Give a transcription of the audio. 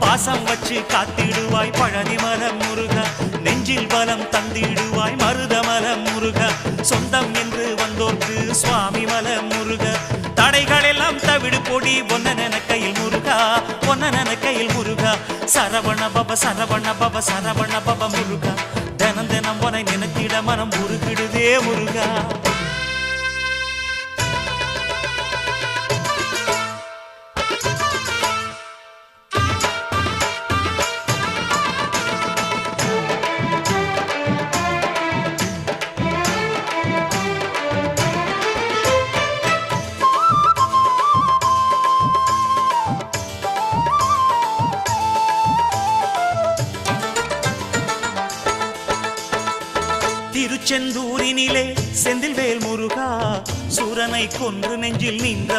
பாசம் வச்சு காத்திடுவாய் பழனிமலை முருகா, நெஞ்சில் பலம் தந்திடுவாய் மருதமலை முருகா, சொந்தம் என்று வந்தோர்க்கு சுவாமி மலை முருகா, தடைகள் எல்லாம் தவிடு பொடி ஒன்ன நெனக்கையில் முருகா, ஒன்ன நெனக்கையில் முருகா, சரவண பப சரவண பப சரவண பப முருகா, தினம் தினம் உனை நினைத்திட மனம் உருகிடுதே முருகா. திருச்செந்தூரினிலே செந்தில்வேல் முருகா, சூரனை கொன்று நெஞ்சில் நின்ற